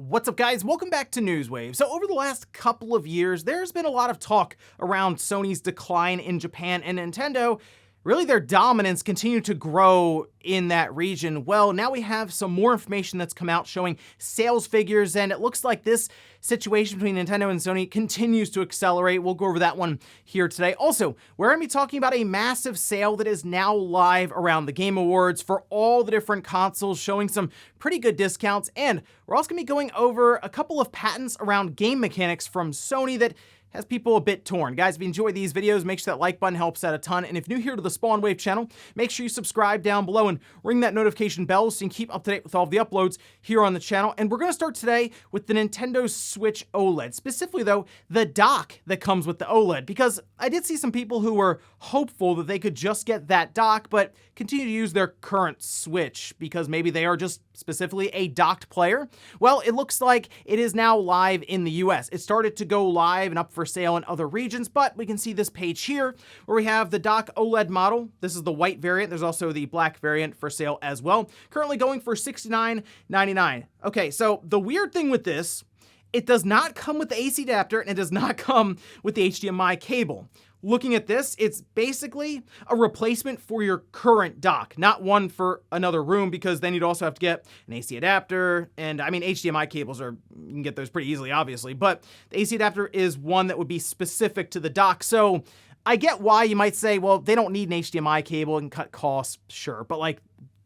What's up, guys? Welcome back to Newswave. So over the last couple of years, there's been a lot of talk around Sony's decline in Japan, and Nintendo, really their dominance continued to grow in that region. Well, now we have some more information that's come out showing sales figures, and it looks like this situation between Nintendo and Sony continues to accelerate. We'll go over that one here today. Also, we're going to be talking about a massive sale that is now live around the Game Awards for all the different consoles, showing some pretty good discounts, and we're also going to be going over a couple of patents around game mechanics from Sony that has people a bit torn. Guys, if you enjoy these videos, make sure that like button helps out a ton. And if you're new here to the Spawn Wave channel, make sure you subscribe down below and ring that notification bell so you can keep up to date with all of the uploads here on the channel. And we're going to start today with the Nintendo Switch OLED, specifically though, the dock that comes with the OLED, because I did see some people who were hopeful that they could just get that dock, but continue to use their current Switch because maybe they are just specifically a docked player. Well, it looks like it is now live in the US. It started to go live and up for sale in other regions, but we can see this page here where we have the dock OLED model. This is the white variant. There's also the black variant for sale as well. Currently going for $69.99. Okay, so the weird thing with this, it does not come with the AC adapter and it does not come with the HDMI cable. Looking at this, it's basically a replacement for your current dock, not one for another room, because then you'd also have to get an AC adapter. And I mean, HDMI cables you can get those pretty easily, obviously, but the AC adapter is one that would be specific to the dock. So I get why you might say, well, they don't need an HDMI cable and cut costs, sure. But like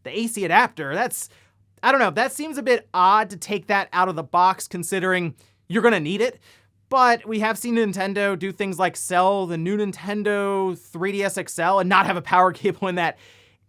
the AC adapter, I don't know, that seems a bit odd to take that out of the box considering you're gonna need it. But we have seen Nintendo do things like sell the new Nintendo 3DS XL and not have a power cable in that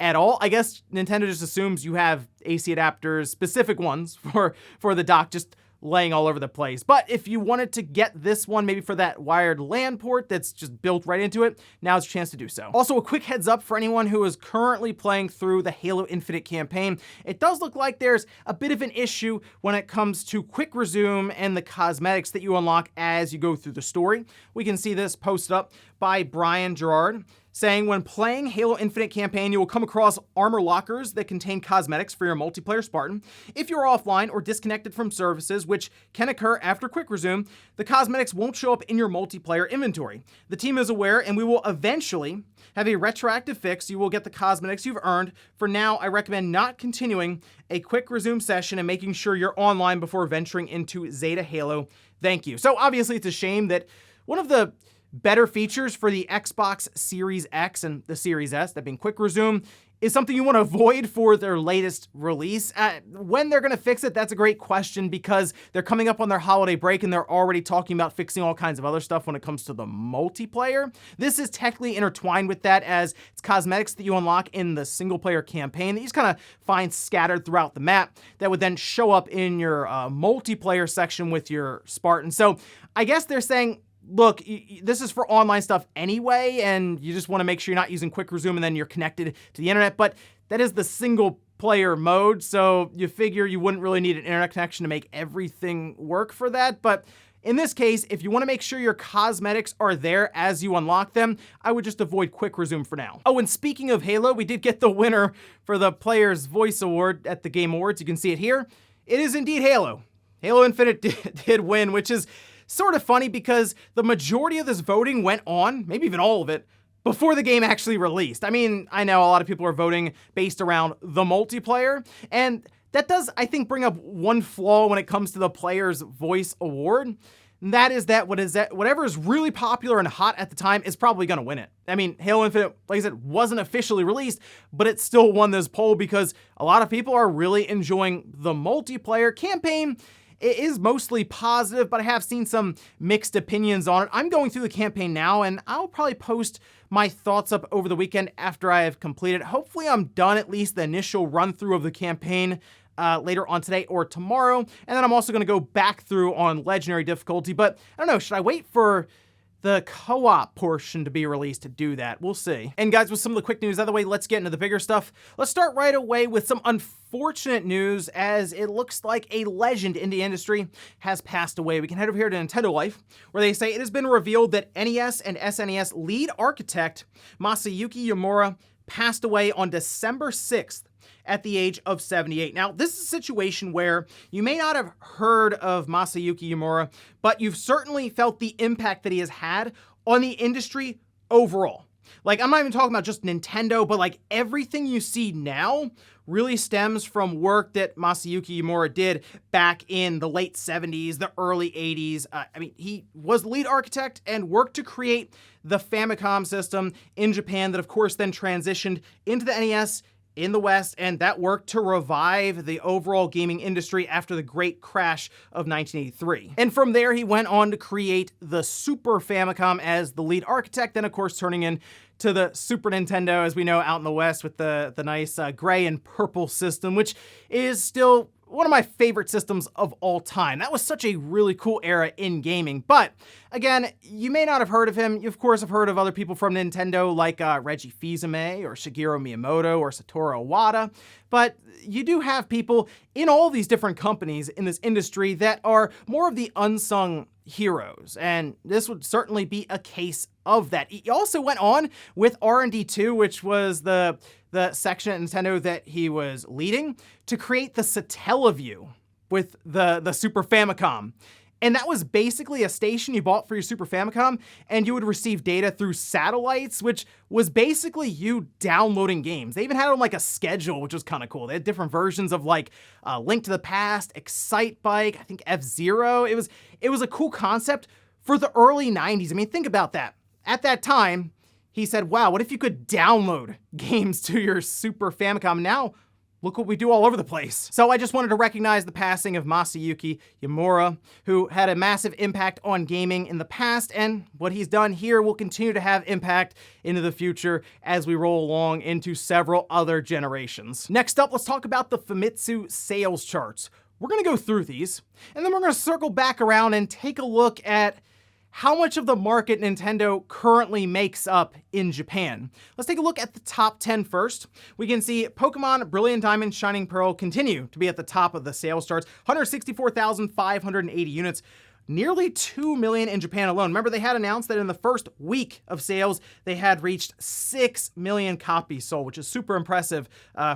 at all. I guess Nintendo just assumes you have AC adapters, specific ones for the dock, just laying all over the place. But if you wanted to get this one, maybe for that wired LAN port that's just built right into it, now's your chance to do so. Also, a quick heads up for anyone who is currently playing through the Halo Infinite campaign. It does look like there's a bit of an issue when it comes to quick resume and the cosmetics that you unlock as you go through the story. We can see this posted up by Brian Gerard, saying when playing Halo Infinite campaign, you will come across armor lockers that contain cosmetics for your multiplayer Spartan. If you're offline or disconnected from services, which can occur after quick resume, the cosmetics won't show up in your multiplayer inventory. The team is aware and we will eventually have a retroactive fix. You will get the cosmetics you've earned. For now, I recommend not continuing a quick resume session and making sure you're online before venturing into Zeta Halo. Thank you. So obviously it's a shame that one of the better features for the Xbox Series X and the Series S, that being quick resume, is something you want to avoid for their latest release. When they're going to fix it, that's a great question because they're coming up on their holiday break and they're already talking about fixing all kinds of other stuff when it comes to the multiplayer. This is technically intertwined with that, as it's cosmetics that you unlock in the single player campaign that you just kind of find scattered throughout the map that would then show up in your multiplayer section with your Spartan. So I guess they're saying, look, this is for online stuff anyway, and you just want to make sure you're not using quick resume and then you're connected to the internet, but that is the single player mode, so you figure you wouldn't really need an internet connection to make everything work for that. But in this case, if you want to make sure your cosmetics are there as you unlock them, I would just avoid quick resume for now. Oh, and speaking of Halo, we did get the winner for the Player's Voice Award at the Game Awards. You can see it here. It is indeed Halo. Halo Infinite did win, which is sort of funny because the majority of this voting went on, maybe even all of it, before the game actually released. I mean, I know a lot of people are voting based around the multiplayer, and that does, I think, bring up one flaw when it comes to the Player's Voice Award. And that is that whatever is really popular and hot at the time is probably going to win it. I mean, Halo Infinite, like I said, wasn't officially released, but it still won this poll because a lot of people are really enjoying the multiplayer campaign. It is mostly positive, but I have seen some mixed opinions on it. I'm going through the campaign now, and I'll probably post my thoughts up over the weekend after I have completed. Hopefully I'm done at least the initial run through of the campaign later on today or tomorrow. And then I'm also going to go back through on legendary difficulty, but I don't know, should I wait for the co-op portion to be released to do that? We'll see. And guys, with some of the quick news out of the way, let's get into the bigger stuff. Let's start right away with some unfortunate news, as it looks like a legend in the industry has passed away. We can head over here to Nintendo Life, where they say it has been revealed that NES and SNES lead architect Masayuki Uemura passed away on December 6th at the age of 78. Now, this is a situation where you may not have heard of Masayuki Uemura, but you've certainly felt the impact that he has had on the industry overall. Like, I'm not even talking about just Nintendo, but like everything you see now really stems from work that Masayuki Uemura did back in the late 70s, the early 80s. He was the lead architect and worked to create the Famicom system in Japan that, of course, then transitioned into the NES in the West, and that worked to revive the overall gaming industry after the great crash of 1983. And from there, he went on to create the Super Famicom as the lead architect, then of course turning into the Super Nintendo, as we know, out in the West with the nice gray and purple system, which is still one of my favorite systems of all time. That was such a really cool era in gaming. But again, you may not have heard of him. You, of course, have heard of other people from Nintendo like Reggie Fils-Aimé or Shigeru Miyamoto or Satoru Iwata. But you do have people in all these different companies in this industry that are more of the unsung heroes. And this would certainly be a case of that. He also went on with R&D2, which was the section at Nintendo that he was leading, to create the Satellaview with the Super Famicom. And that was basically a station you bought for your Super Famicom, and you would receive data through satellites, which was basically you downloading games. They even had it on like a schedule, which was kind of cool. They had different versions of like Link to the Past, Excitebike, I think F-Zero. It was a cool concept for the early 90s. I mean, think about that. At that time, he said, wow, what if you could download games to your Super Famicom? Now, look what we do all over the place. So I just wanted to recognize the passing of Masayuki Uemura, who had a massive impact on gaming in the past, and what he's done here will continue to have impact into the future as we roll along into several other generations. Next up, let's talk about the Famitsu sales charts. We're gonna go through these, and then we're gonna circle back around and take a look at how much of the market Nintendo currently makes up in Japan. Let's take a look at the top 10 first. We can see Pokemon Brilliant Diamond, Shining Pearl continue to be at the top of the sales charts, 164,580 units. Nearly 2 million in Japan alone. Remember, they had announced that in the first week of sales, they had reached 6 million copies sold, which is super impressive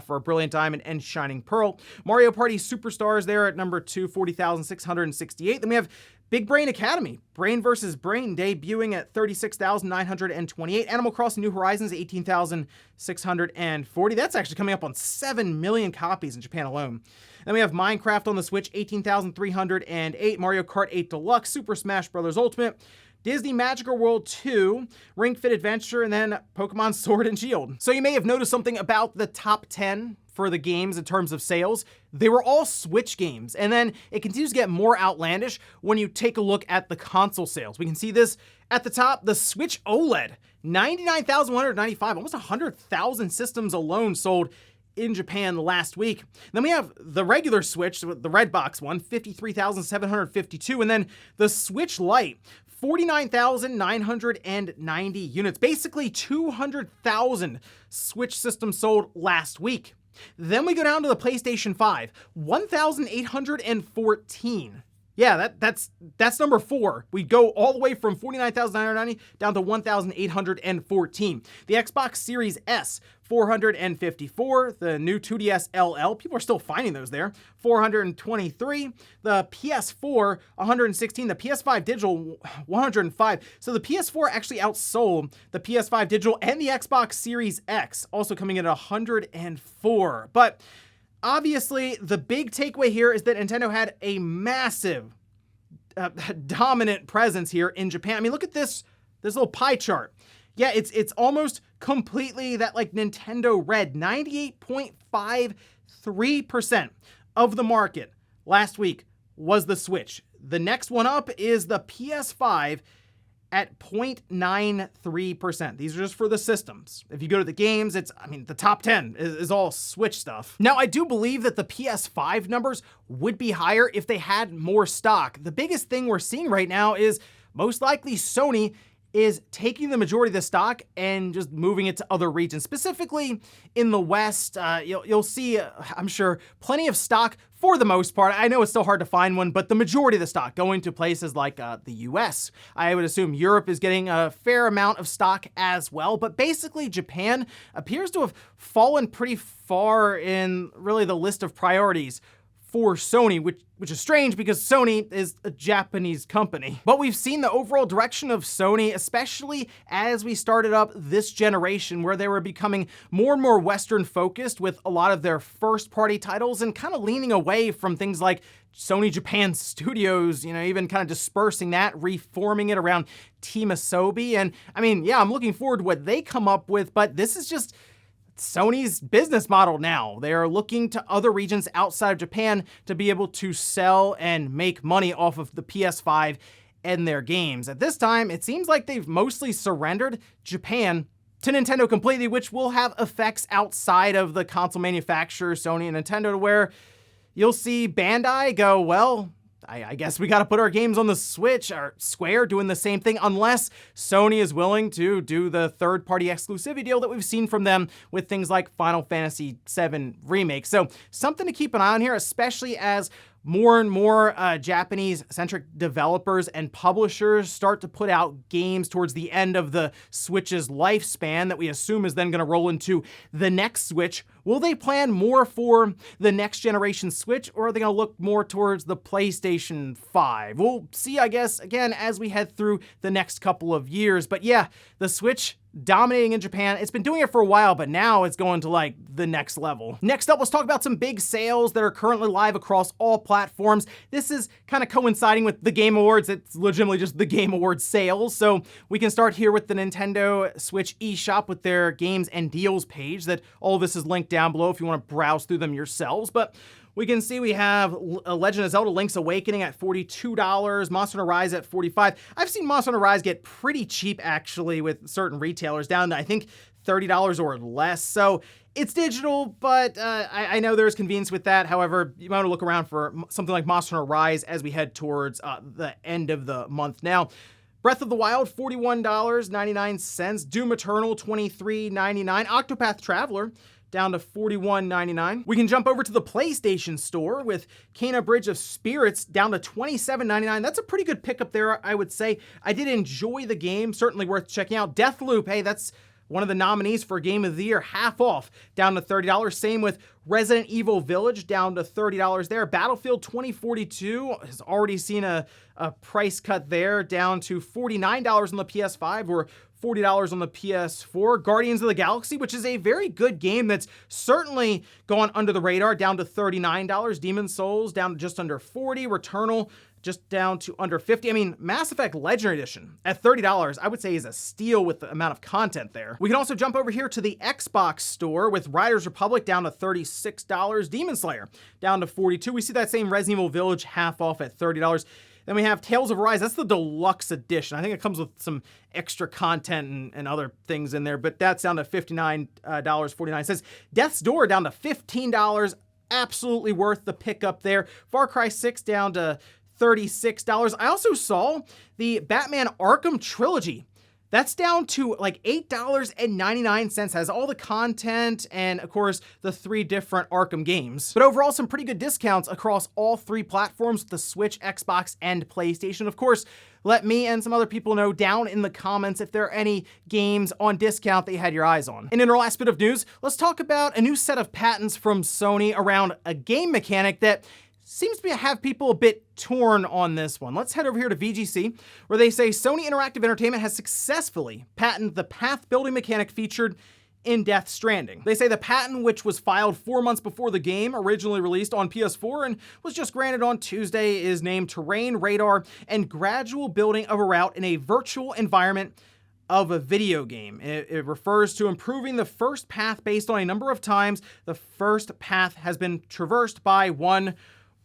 for Brilliant Diamond and Shining Pearl. Mario Party Superstars there at number 2, 40,668. Then we have Big Brain Academy, Brain vs. Brain, debuting at 36,928. Animal Crossing New Horizons, 18,640. That's actually coming up on 7 million copies in Japan alone. Then we have Minecraft on the Switch, 18,308. Mario Kart 8 Deluxe, Super Smash Bros. Ultimate, Disney Magical World 2, Ring Fit Adventure, and then Pokemon Sword and Shield. So you may have noticed something about the top 10 for the games in terms of sales. They were all Switch games. And then it continues to get more outlandish when you take a look at the console sales. We can see this at the top, the Switch OLED, 99,195, almost 100,000 systems alone sold in Japan last week. Then we have the regular Switch, the red box one, 53,752. And then the Switch Lite, 49,990 units, basically 200,000 Switch systems sold last week. Then we go down to the PlayStation 5, 1,814. Yeah, that's number 4. We go all the way from 49,990 down to 1,814. The Xbox Series S, 454. The new 2DS LL, people are still finding those there, 423. The PS4, 116. The PS5 Digital, 105. So the PS4 actually outsold the PS5 Digital and the Xbox Series X, also coming in at 104. But obviously, the big takeaway here is that Nintendo had a massive, dominant presence here in Japan. I mean, look at this little pie chart. Yeah, it's almost completely that like Nintendo red. 98.53% of the market last week was the Switch. The next one up is the PS5 at 0.93%. These are just for the systems. If you go to the games, the top 10 is all Switch stuff. Now, I do believe that the PS5 numbers would be higher if they had more stock. The biggest thing we're seeing right now is most likely Sony is taking the majority of the stock and just moving it to other regions. Specifically in the West, you'll see, I'm sure, plenty of stock for the most part. I know it's still hard to find one, but the majority of the stock going to places like the US. I would assume Europe is getting a fair amount of stock as well, but basically Japan appears to have fallen pretty far in really the list of priorities for Sony, which is strange because Sony is a Japanese company. But we've seen the overall direction of Sony, especially as we started up this generation where they were becoming more and more Western focused with a lot of their first party titles and kind of leaning away from things like Sony Japan Studios, even kind of dispersing that, reforming it around Team Asobi. And I mean, yeah, I'm looking forward to what they come up with, but this is just Sony's business model now. They are looking to other regions outside of Japan to be able to sell and make money off of the PS5 and their games. At this time, it seems like they've mostly surrendered Japan to Nintendo completely, which will have effects outside of the console manufacturers, Sony and Nintendo, to where you'll see Bandai go, well, I guess we got to put our games on the Switch, or Square doing the same thing, unless Sony is willing to do the third-party exclusivity deal that we've seen from them with things like Final Fantasy VII Remake. So something to keep an eye on here, especially as more and more Japanese-centric developers and publishers start to put out games towards the end of the Switch's lifespan that we assume is then going to roll into the next Switch. Will they plan more for the next generation Switch, or are they going to look more towards the PlayStation 5? We'll see, I guess, again, as we head through the next couple of years. But yeah, the Switch dominating in Japan. It's been doing it for a while, but now it's going to like the next level. Next up, let's talk about some big sales that are currently live across all platforms. This is kind of coinciding with the Game Awards. It's legitimately just the Game Awards sales. So we can start here with the Nintendo Switch eShop with their games and deals page. That all of this is linked down below if you want to browse through them yourselves. But we can see we have Legend of Zelda Link's Awakening at $42, Monster Hunter Rise at $45. I've seen Monster Hunter Rise get pretty cheap, actually, with certain retailers, down to, I think, $30 or less. So it's digital, but I know there's convenience with that. However, you might want to look around for something like Monster Hunter Rise as we head towards the end of the month. Now, Breath of the Wild, $41.99. Doom Eternal, $23.99. Octopath Traveler, down to $41.99. We can jump over to the PlayStation Store with Kena Bridge of Spirits down to $27.99. That's a pretty good pickup there, I would say. I did enjoy the game, certainly worth checking out. Deathloop, hey, that's one of the nominees for Game of the Year, half off, down to $30. Same with Resident Evil Village, down to $30 there. Battlefield 2042 has already seen a price cut there, down to $49 on the PS5 or $40 on the PS4. Guardians of the Galaxy, which is a very good game that's certainly gone under the radar, down to $39. Demon's Souls, down to just under $40. Returnal, just down to under $50. I mean, Mass Effect Legendary Edition at $30, I would say is a steal with the amount of content there. We can also jump over here to the Xbox Store with Riders Republic down to $36. Demon Slayer down to $42. We see that same Resident Evil Village half off at $30. Then we have Tales of Arise. That's the deluxe edition. I think it comes with some extra content and other things in there, but that's down to $59.49. Death's Door down to $15. Absolutely worth the pickup there. Far Cry 6 down to $36. I also saw the Batman Arkham Trilogy. That's down to like $8.99, has all the content and, of course, the 3 different Arkham games. But overall, some pretty good discounts across all 3 platforms, the Switch, Xbox, and PlayStation. Of course, let me and some other people know down in the comments if there are any games on discount that you had your eyes on. And in our last bit of news, let's talk about a new set of patents from Sony around a game mechanic that seems to have people a bit torn on this one. Let's head over here to VGC, where they say Sony Interactive Entertainment has successfully patented the path building mechanic featured in Death Stranding. They say the patent, which was filed 4 months before the game originally released on PS4 and was just granted on Tuesday, is named Terrain Radar and Gradual Building of a Route in a Virtual Environment of a video game. It refers to improving the first path based on a number of times the first path has been traversed by one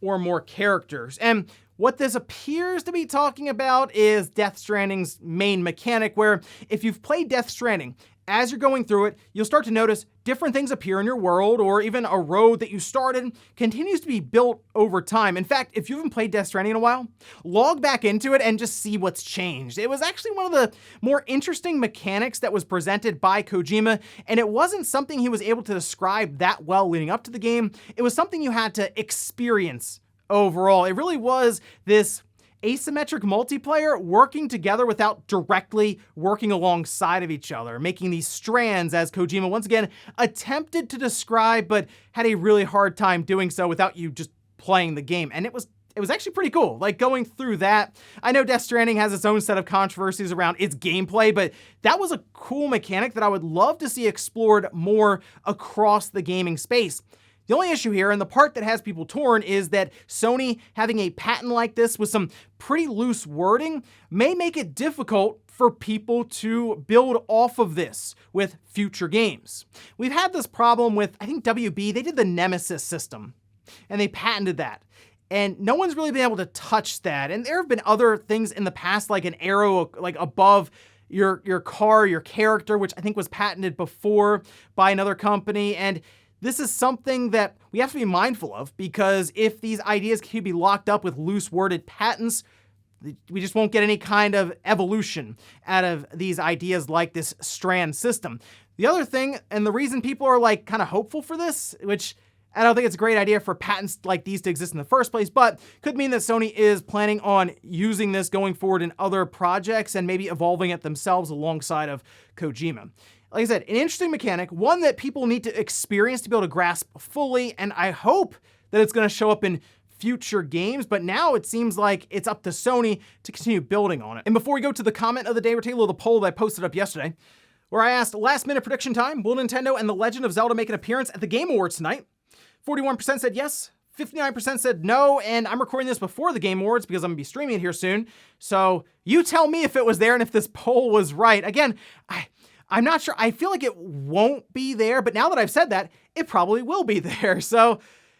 or more characters. And what this appears to be talking about is Death Stranding's main mechanic, where if you've played Death Stranding, as you're going through it, you'll start to notice different things appear in your world, or even a road that you started continues to be built over time. In fact, if you haven't played Death Stranding in a while, log back into it and just see what's changed. It was actually one of the more interesting mechanics that was presented by Kojima, and it wasn't something he was able to describe that well leading up to the game. It was something you had to experience overall. It really was this asymmetric multiplayer working together without directly working alongside of each other, making these strands, as Kojima once again attempted to describe, but had a really hard time doing so without you just playing the game. And it was actually pretty cool, like going through that. I know Death Stranding has its own set of controversies around its gameplay, but that was a cool mechanic that I would love to see explored more across the gaming space. The only issue here, and the part that has people torn, is that Sony having a patent like this with some pretty loose wording may make it difficult for people to build off of this with future games. We've had this problem with, I think WB, they did the Nemesis system, and they patented that. And no one's really been able to touch that. And there have been other things in the past, like an arrow like above your car, your character, which I think was patented before by another company. And this is something that we have to be mindful of, because if these ideas can be locked up with loose worded patents, we just won't get any kind of evolution out of these ideas like this strand system. The other thing, and the reason people are like kind of hopeful for this, which I don't think it's a great idea for patents like these to exist in the first place, but could mean that Sony is planning on using this going forward in other projects and maybe evolving it themselves alongside of Kojima. Like I said, an interesting mechanic, one that people need to experience to be able to grasp fully, and I hope that it's going to show up in future games, but now it seems like it's up to Sony to continue building on it. And before we go to the comment of the day, we're taking a little poll that I posted up yesterday, where I asked, last minute prediction time, will Nintendo and The Legend of Zelda make an appearance at the Game Awards tonight? 41% said yes, 59% said no, and I'm recording this before the Game Awards because I'm gonna be streaming it here soon, so you tell me if it was there and if this poll was right. Again, I'm not sure. I feel like it won't be there, but now that I've said that, it probably will be there. So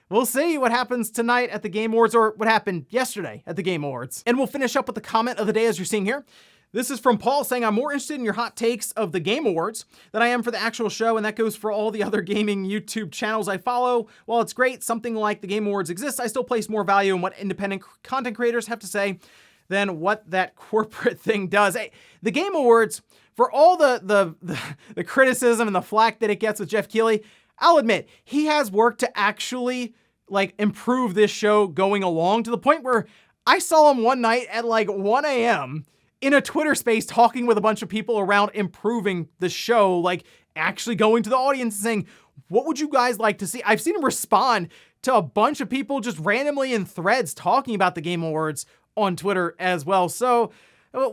we'll see what happens tonight at the Game Awards, or what happened yesterday at the Game Awards. And we'll finish up with the comment of the day as you're seeing here. This is from Paul saying, I'm more interested in your hot takes of the Game Awards than I am for the actual show, and that goes for all the other gaming YouTube channels I follow. While it's great something like the Game Awards exists, I still place more value in what independent content creators have to say than what that corporate thing does. Hey, the Game Awards, for all the criticism and the flack that it gets with Jeff Keighley, I'll admit, he has worked to actually like improve this show going along, to the point where I saw him one night at like 1 a.m. in a Twitter space talking with a bunch of people around improving the show, like actually going to the audience and saying, what would you guys like to see? I've seen him respond to a bunch of people just randomly in threads talking about the Game Awards on Twitter as well. So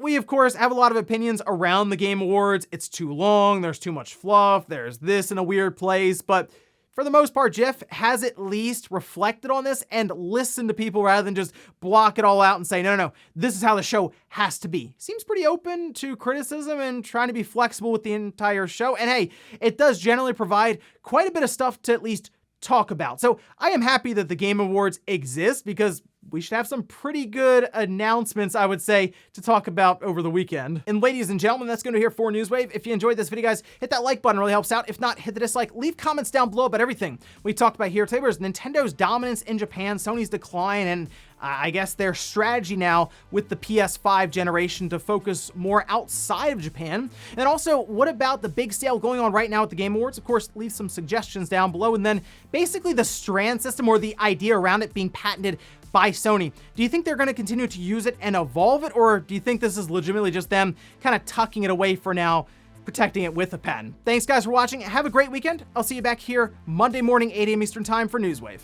we, of course, have a lot of opinions around the Game Awards. It's too long, there's too much fluff, there's this in a weird place, but for the most part, Jeff has at least reflected on this and listened to people rather than just block it all out and say, no, this is how the show has to be. Seems pretty open to criticism and trying to be flexible with the entire show. And hey, it does generally provide quite a bit of stuff to at least talk about. So I am happy that the Game Awards exist, because we should have some pretty good announcements, I would say, to talk about over the weekend. And ladies and gentlemen, that's going to be here for Newswave. If you enjoyed this video, guys, hit that like button, it really helps out. If not, hit the dislike. Leave comments down below about everything we talked about here today. Whereas Nintendo's dominance in Japan, Sony's decline, and I guess their strategy now with the PS5 generation to focus more outside of Japan. And also, what about the big sale going on right now at the Game Awards? Of course, leave some suggestions down below. And then basically the strand system, or the idea around it being patented by Sony. Do you think they're going to continue to use it and evolve it, or do you think this is legitimately just them kind of tucking it away for now, protecting it with a pen? Thanks guys for watching. Have a great weekend. I'll see you back here Monday morning, 8 a.m. Eastern time for Newswave.